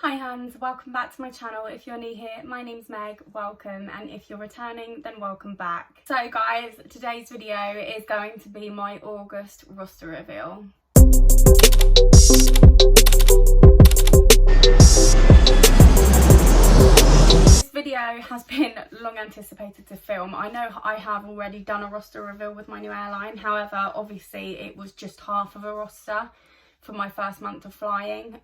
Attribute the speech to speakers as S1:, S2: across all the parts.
S1: Hi huns, welcome back to my channel. If you're new here, my name's Meg, welcome, and if you're returning, then welcome back. So guys, today's video is going to be my August roster reveal. This video has been long anticipated to film. I know I have already done a roster reveal with my new airline, however, obviously it was just half of a roster for my first month of flying.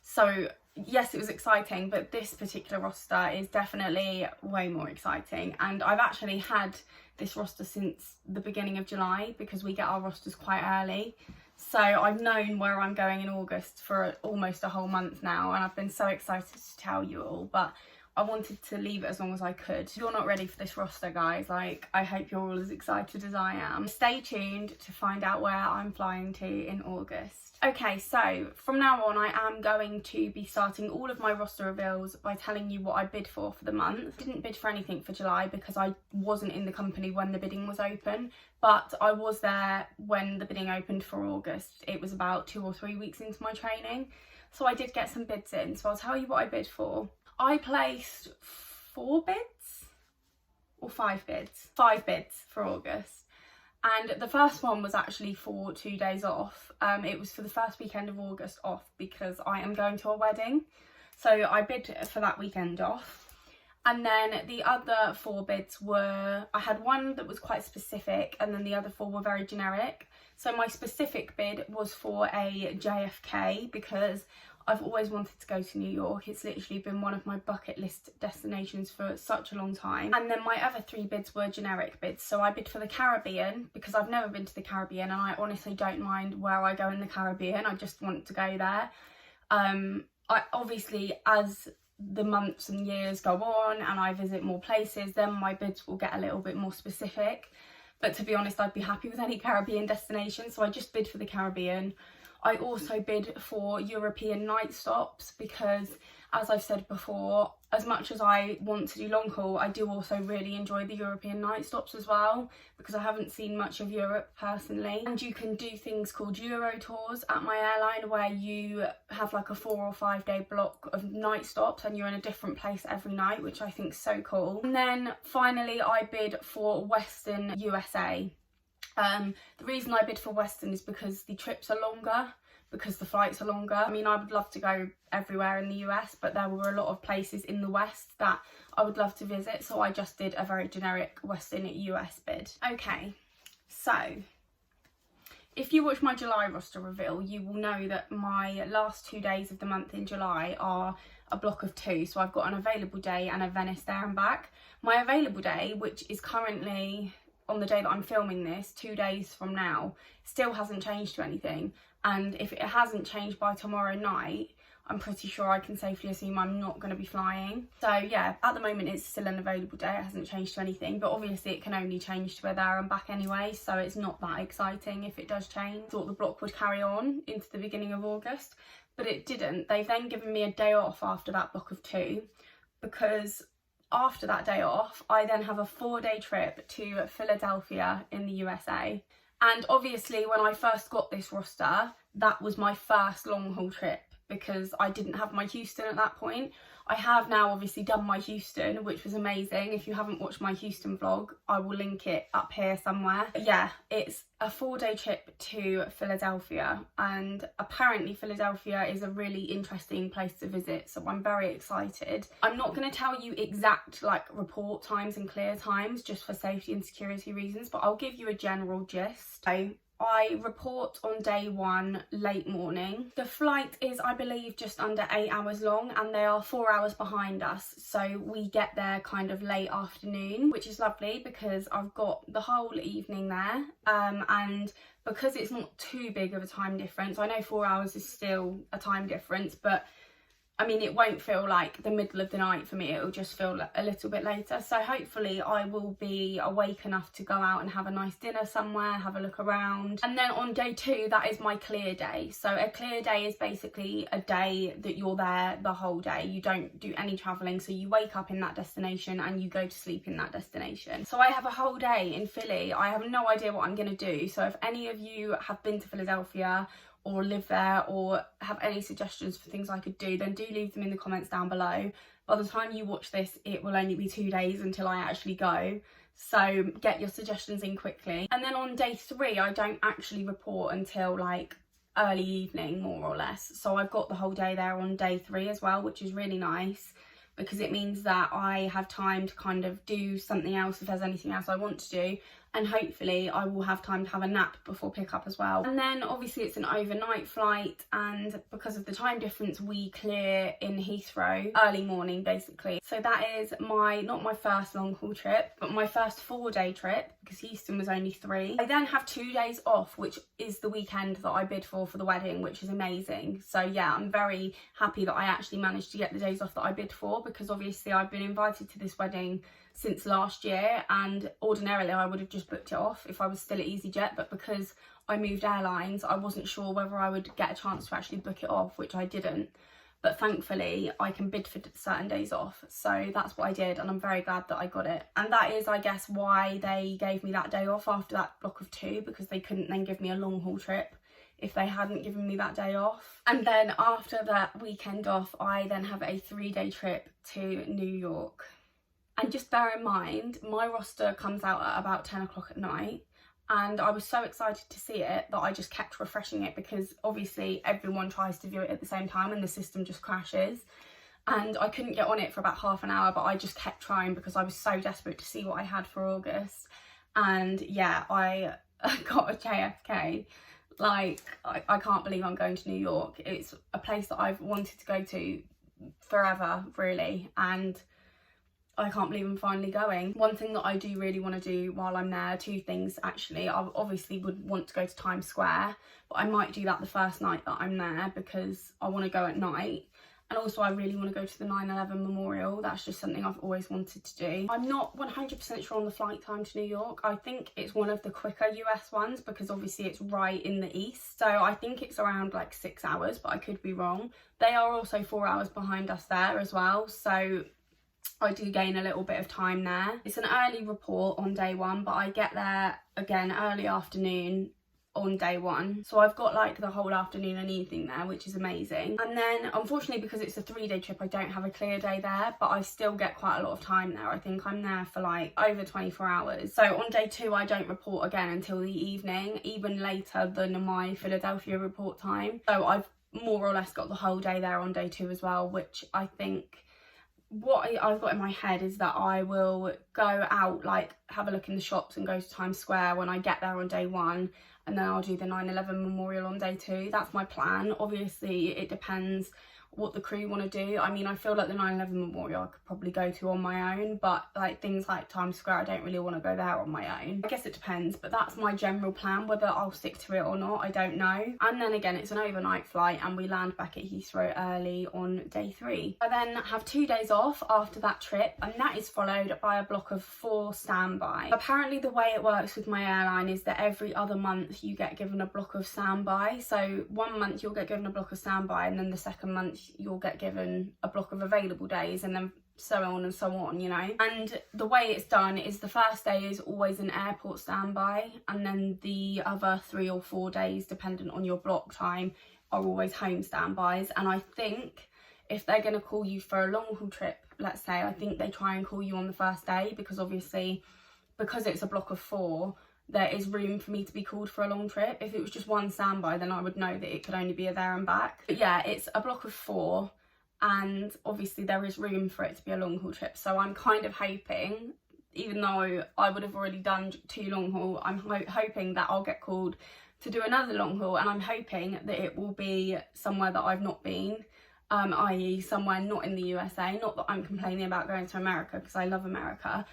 S1: So yes, it was exciting, but this particular roster is definitely way more exciting. And I've actually had this roster since the beginning of July because we get our rosters quite early. So I've known where I'm going in August for almost a whole month now, and I've been so excited to tell you all, but I wanted to leave it as long as I could. If you're not ready for this roster, guys, like, I hope you're all as excited as I am. Stay tuned to find out where I'm flying to in August. Okay, so from now on, I am going to be starting all of my roster reveals by telling you what I bid for the month. I didn't bid for anything for July because I wasn't in the company when the bidding was open, but I was there when the bidding opened for August. It was about 2 or 3 weeks into my training, so I did get some bids in. So I'll tell you what I bid for. I placed 4 bids or 5 bids? 5 bids for August. And the first one was actually for 2 days off. It was for the first weekend of August off because I am going to a wedding. So I bid for that weekend off. And then the other 4 bids were, I had one that was quite specific and then the other 4 were very generic. So my specific bid was for a JFK because I've always wanted to go to New York. It's literally been one of my bucket list destinations for such a long time. And then my other 3 bids were generic bids. So I bid for the Caribbean because I've never been to the Caribbean and I honestly don't mind where I go in the Caribbean. I just want to go there. I obviously, as the months and years go on and I visit more places, then my bids will get a little bit more specific. But to be honest, I'd be happy with any Caribbean destination. So I just bid for the Caribbean. I also bid for European night stops because, as I've said before, as much as I want to do long haul, I do also really enjoy the European night stops as well because I haven't seen much of Europe personally. And you can do things called Euro tours at my airline where you have like a 4 or 5 day block of night stops and you're in a different place every night, which I think is so cool. And then finally I bid for Western USA. The reason I bid for Western is because the trips are longer, because the flights are longer. I mean, I would love to go everywhere in the US, but there were a lot of places in the West that I would love to visit, so I just did a very generic Western US bid. Okay, so if you watch my July roster reveal, you will know that my last 2 days of the month in July are a block of 2. So I've got an available day and a Venice there and back. My available day, which is currently on the day that I'm filming this, 2 days from now, still hasn't changed to anything. And if it hasn't changed by tomorrow night, I'm pretty sure I can safely assume I'm not going to be flying. So yeah, at the moment it's still an available day. It hasn't changed to anything, but obviously it can only change to a there and back anyway, so it's not that exciting if it does change. I thought the block would carry on into the beginning of August, but it didn't. They've then given me a day off after that block of 2 because after that day off, I then have a 4-day trip to Philadelphia in the USA. And obviously when I first got this roster, that was my first long haul trip because I didn't have my Houston at that point. I have now obviously done my Houston, which was amazing. If you haven't watched my Houston vlog, I will link it up here somewhere. But yeah, it's a 4-day trip to Philadelphia, and apparently Philadelphia is a really interesting place to visit, so I'm very excited. I'm not going to tell you exact like report times and clear times just for safety and security reasons, but I'll give you a general gist. So I report on day 1 late morning. The flight is, I believe, just under 8 hours long and they are 4 hours behind us, so we get there kind of late afternoon, which is lovely because I've got the whole evening there. And because it's not too big of a time difference, I know 4 hours is still a time difference, but I mean, it won't feel like the middle of the night for me, it'll just feel a little bit later. So hopefully I will be awake enough to go out and have a nice dinner somewhere, have a look around. And then on day 2, that is my clear day. So a clear day is basically a day that you're there the whole day. You don't do any travelling, so you wake up in that destination and you go to sleep in that destination. So I have a whole day in Philly. I have no idea what I'm going to do. So if any of you have been to Philadelphia or live there or have any suggestions for things I could do, then do leave them in the comments down below. By the time you watch this, it will only be 2 days until I actually go, so get your suggestions in quickly. And then on day 3 I don't actually report until like early evening, more or less, so I've got the whole day there on day 3 as well, which is really nice because it means that I have time to kind of do something else if there's anything else I want to do, and hopefully I will have time to have a nap before pickup as well. And then obviously it's an overnight flight, and because of the time difference we clear in Heathrow early morning basically. So that is not my first long haul trip, but my first 4-day trip, because Houston was only 3. I then have 2 days off, which is the weekend that I bid for the wedding, which is amazing. So yeah, I'm very happy that I actually managed to get the days off that I bid for, because obviously I've been invited to this wedding since last year, and ordinarily I would have just booked it off if I was still at EasyJet, but because I moved airlines I wasn't sure whether I would get a chance to actually book it off, which I didn't. But thankfully I can bid for certain days off, so that's what I did, and I'm very glad that I got it. And that is, I guess, why they gave me that day off after that block of 2, because they couldn't then give me a long haul trip if they hadn't given me that day off. And then after that weekend off, I then have a 3-day trip to New York. And just bear in mind, my roster comes out at about 10 o'clock at night, and I was so excited to see it that I just kept refreshing it, because obviously everyone tries to view it at the same time and the system just crashes. And I couldn't get on it for about half an hour, but I just kept trying because I was so desperate to see what I had for August. And yeah, I got a JFK. Like, I can't believe I'm going to New York. It's a place that I've wanted to go to forever, really, and I can't believe I'm finally going. One thing that I do really want to do while I'm there, 2 things actually. I obviously would want to go to Times Square, but I might do that the first night that I'm there because I want to go at night. And also I really want to go to the 9/11 memorial. That's just something I've always wanted to do. I'm not 100% sure on the flight time to New York. I think it's one of the quicker US ones because obviously it's right in the east. So I think it's around like 6 hours, but I could be wrong. They are also 4 hours behind us there as well, so I do gain a little bit of time there. It's an early report on day 1, but I get there again early afternoon on day 1, so I've got like the whole afternoon and evening there, which is amazing. And then unfortunately, because it's a 3-day trip, I don't have a clear day there, but I still get quite a lot of time there. I think I'm there for like over 24 hours. So on day 2 I don't report again until the evening, even later than my Philadelphia report time. So I've more or less got the whole day there on day 2 as well, which I think what I've got in my head is that I will go out, like have a look in the shops and go to Times Square when I get there on day 1, and then I'll do the 9/11 memorial on day 2. That's my plan. Obviously it depends what the crew want to do. I mean, I feel like the 9/11 memorial I could probably go to on my own, but like things like Times Square I don't really want to go there on my own. I guess it depends, but that's my general plan. Whether I'll stick to it or not, I don't know. And then again, it's an overnight flight and we land back at Heathrow early on day 3. I then have 2 days off after that trip, and that is followed by a block of 4 standby. Apparently the way it works with my airline is that every other month you get given a block of standby. So 1 month you'll get given a block of standby, and then the second month you'll get given a block of available days, and then so on and so on, you know. And the way it's done is the first day is always an airport standby, and then the other 3 or 4 days, dependent on your block time, are always home standbys. And I think if they're going to call you for a long haul trip, let's say, I think they try and call you on the first day, because obviously because it's a block of 4, there is room for me to be called for a long trip. If it was just 1 standby, then I would know that it could only be a there and back. But yeah, it's a block of 4, and obviously there is room for it to be a long haul trip. So I'm kind of hoping, even though I would have already done 2 long haul, I'm hoping that I'll get called to do another long haul, and I'm hoping that it will be somewhere that I've not been, i.e. somewhere not in the USA. Not that I'm complaining about going to America, because I love America,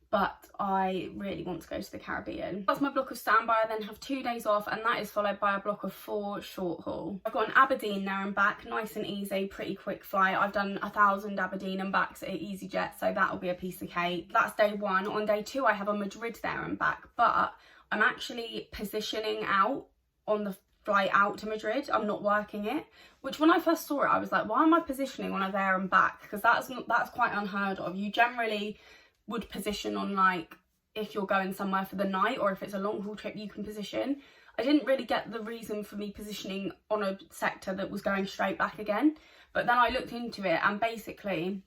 S1: but I really want to go to the Caribbean. That's my block of standby. I then have 2 days off, and that is followed by a block of 4 short haul. I've got an Aberdeen there and back, nice and easy, pretty quick flight. I've done 1,000 Aberdeen and backs at EasyJet, so that'll be a piece of cake. That's day 1. On day 2 I have a Madrid there and back, but I'm actually positioning out on the flight out to Madrid. I'm not working it, which when I first saw it I was like, why am I positioning on a there and back? Because that's quite unheard of. You generally would position on, like, if you're going somewhere for the night, or if it's a long haul trip you can position. I didn't really get the reason for me positioning on a sector that was going straight back again. But then I looked into it, and basically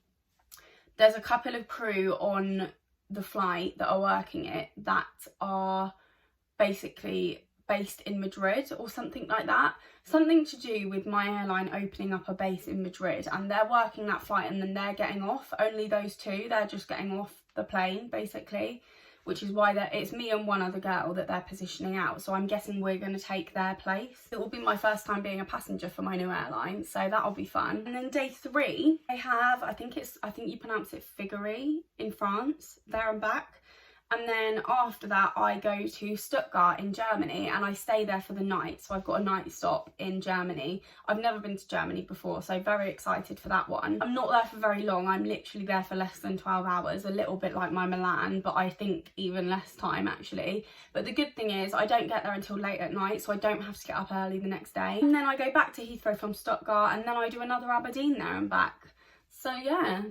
S1: there's a couple of crew on the flight that are working it that are basically based in Madrid or something like that. Something to do with my airline opening up a base in Madrid, and they're working that flight and then they're getting off. Only those two, they're just getting off the plane basically, which is why it's me and one other girl that they're positioning out. So I'm guessing we're going to take their place. It will be my first time being a passenger for my new airline, so that'll be fun. And then day 3, I have, I think you pronounce it Figueres in France, there and back. And then after that, I go to Stuttgart in Germany, and I stay there for the night. So I've got a night stop in Germany. I've never been to Germany before, so very excited for that one. I'm not there for very long. I'm literally there for less than 12 hours, a little bit like my Milan, but I think even less time actually. But the good thing is I don't get there until late at night, so I don't have to get up early the next day. And then I go back to Heathrow from Stuttgart, and then I do another Aberdeen there and back. So yeah,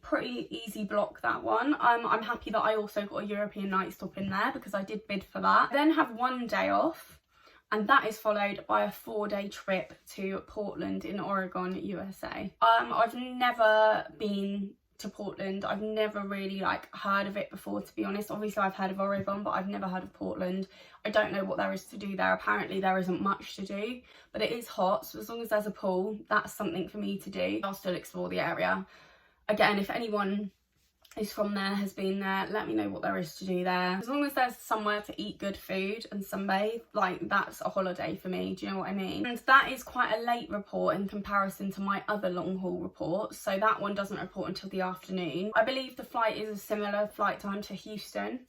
S1: pretty easy block, that one. I'm happy that I also got a European night stop in there because I did bid for that. I then have one day off, and that is followed by a 4-day trip to Portland in Oregon, USA. I've never been to Portland. I've never really heard of it before, to be honest. Obviously I've heard of Oregon, but I've never heard of Portland. I don't know what there is to do there. Apparently there isn't much to do, but it is hot, so as long as there's a pool, that's something for me to do. I'll still explore the area. Again, if anyone is from there, has been there, let me know what there is to do there. As long as there's somewhere to eat good food and sunbathe, that's a holiday for me, do you know what I mean? And that is quite a late report in comparison to my other long haul reports, so that one doesn't report until the afternoon. I believe the flight is a similar flight time to Houston,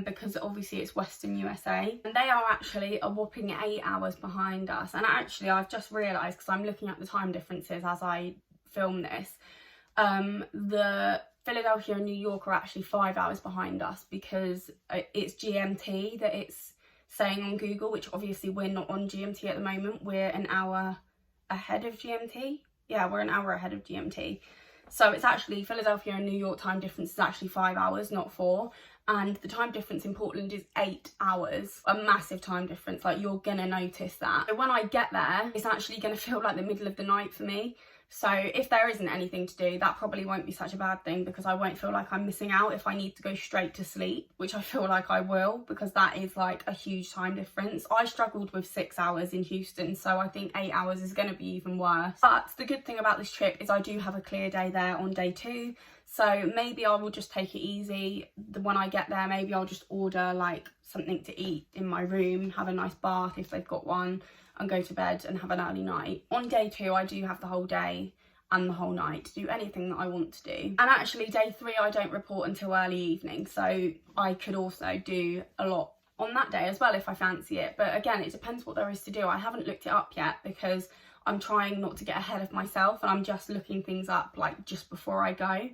S1: because obviously it's Western USA, and they are actually a whopping 8 hours behind us. And actually I've just realised, because I'm looking at the time differences as I film this, the Philadelphia and New York are actually 5 hours behind us because it's GMT that it's saying on Google, which obviously we're not on GMT at the moment. We're an hour ahead of GMT. Yeah, we're an hour ahead of GMT. So it's actually Philadelphia and New York time difference is actually 5 hours, not 4. And the time difference in Portland is 8 hours. A massive time difference, you're gonna notice that. So when I get there, it's actually gonna feel like the middle of the night for me. So if there isn't anything to do, that probably won't be such a bad thing, because I won't feel like I'm missing out if I need to go straight to sleep, which I feel like I will, because that is a huge time difference. I struggled with 6 hours in Houston, so I think 8 hours is going to be even worse. But the good thing about this trip is I do have a clear day there on day 2, so maybe I will just take it easy. When I get there, maybe I'll just order something to eat in my room, have a nice bath if they've got one, and go to bed and have an early night. On day 2, I do have the whole day and the whole night to do anything that I want to do. And actually day 3, I don't report until early evening, so I could also do a lot on that day as well if I fancy it. But again, it depends what there is to do. I haven't looked it up yet because I'm trying not to get ahead of myself, and I'm just looking things up just before I go.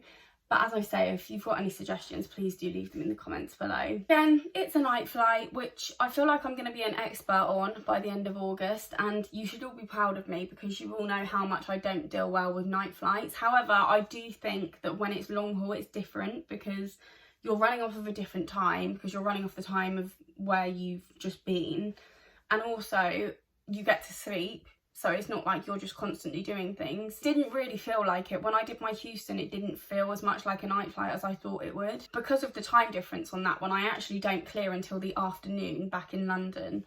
S1: But as I say, if you've got any suggestions, please do leave them in the comments below. Again, it's a night flight, which I feel like I'm going to be an expert on by the end of August, and you should all be proud of me because you all know how much I don't deal well with night flights. However, I do think that when it's long haul, it's different because you're running off of a different time, because you're running off the time of where you've just been, and also you get to sleep. So it's not like you're just constantly doing things. Didn't really feel like it. When I did my Houston, it didn't feel as much like a night flight as I thought it would. Because of the time difference on that one, I actually don't clear until the afternoon back in London.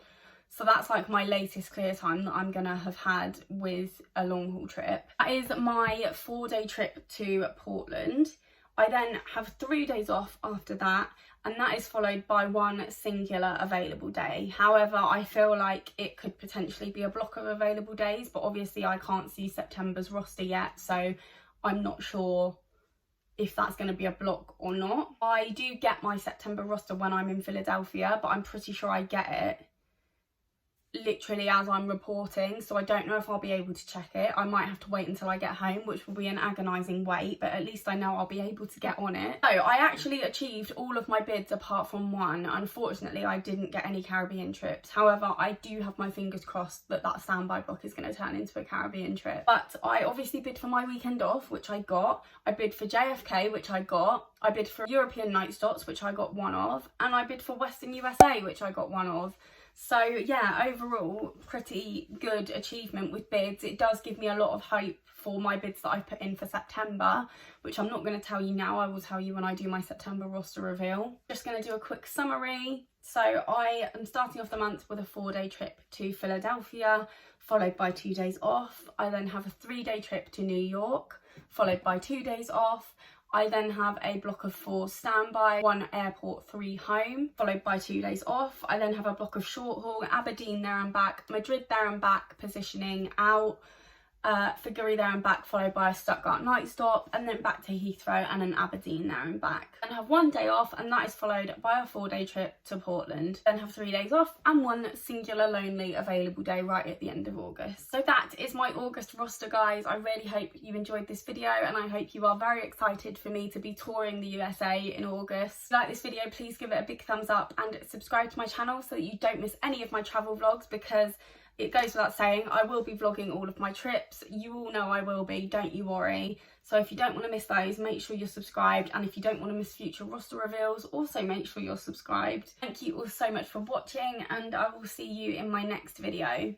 S1: So that's my latest clear time that I'm gonna have had with a long haul trip. That is my 4-day trip to Portland. I then have 3 days off after that, and that is followed by one singular available day. However, I feel like it could potentially be a block of available days, but obviously I can't see September's roster yet, so I'm not sure if that's going to be a block or not. I do get my September roster when I'm in Philadelphia, but I'm pretty sure I get it literally as I'm reporting, so I don't know if I'll be able to check it. I might have to wait until I get home, which will be an agonising wait, but at least I know I'll be able to get on it. So I actually achieved all of my bids apart from one. Unfortunately, I didn't get any Caribbean trips. However, I do have my fingers crossed that that standby block is going to turn into a Caribbean trip. But I obviously bid for my weekend off, which I got. I bid for JFK, which I got. I bid for European night stops, which I got one of. And I bid for Western USA, which I got one of. So yeah, overall pretty good achievement with bids. It does give me a lot of hope for my bids that I've put in for September, which I'm not going to tell you now. I will tell you when I do my September roster reveal. Just going to do a quick summary. So I am starting off the month with a 4-day trip to Philadelphia, followed by 2 days off. I then have a 3-day trip to New York, followed by 2 days off. I then have a block of 4 standby, 1 airport, 3 home, followed by 2 days off. I then have a block of short haul, Aberdeen there and back, Madrid there and back, positioning out, Figuri there and back, followed by a Stuttgart night stop, and then back to Heathrow and an Aberdeen there and back. Then have 1 day off, and that is followed by a 4-day trip to Portland. Then have 3 days off and 1 singular lonely available day right at the end of August. So that is my August roster, guys. I really hope you enjoyed this video, and I hope you are very excited for me to be touring the USA in August. If you like this video, please give it a big thumbs up and subscribe to my channel so that you don't miss any of my travel vlogs, because it goes without saying, I will be vlogging all of my trips. You all know I will be, don't you worry. So if you don't want to miss those, make sure you're subscribed. And if you don't want to miss future roster reveals, also make sure you're subscribed. Thank you all so much for watching, and I will see you in my next video.